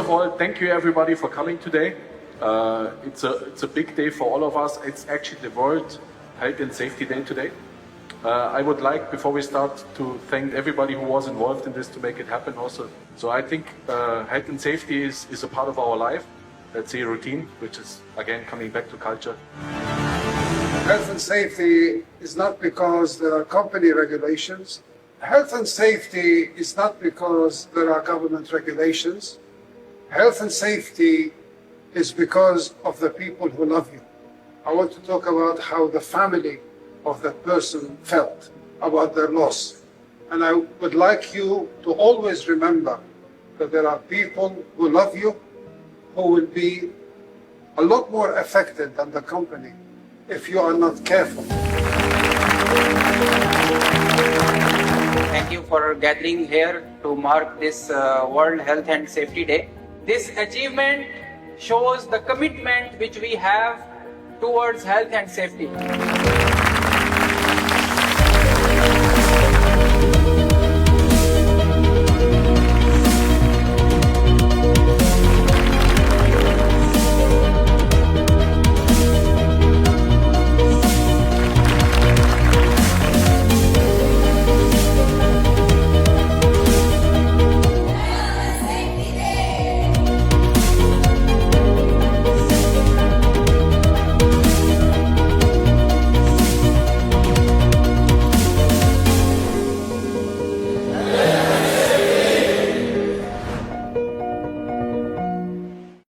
of all, thank you everybody for coming today. It's a big day for all of us. It's actually the World Health and Safety Day today. I would like, before we start, to thank everybody who was involved in this to make it happen also. So I think health and safety is a part of our life. Let's say routine, which is, again, coming back to culture. Health and safety is not because there are company regulations. Health and safety is not because there are government regulations. Health and safety is because of the people who love you. I want to talk about how the family of that person felt about their loss. And I would like you to always remember that there are people who love you, who will be a lot more affected than the company if you are not careful. Thank you for gathering here to mark this World Health and Safety Day. This achievement shows the commitment which we have towards health and safety.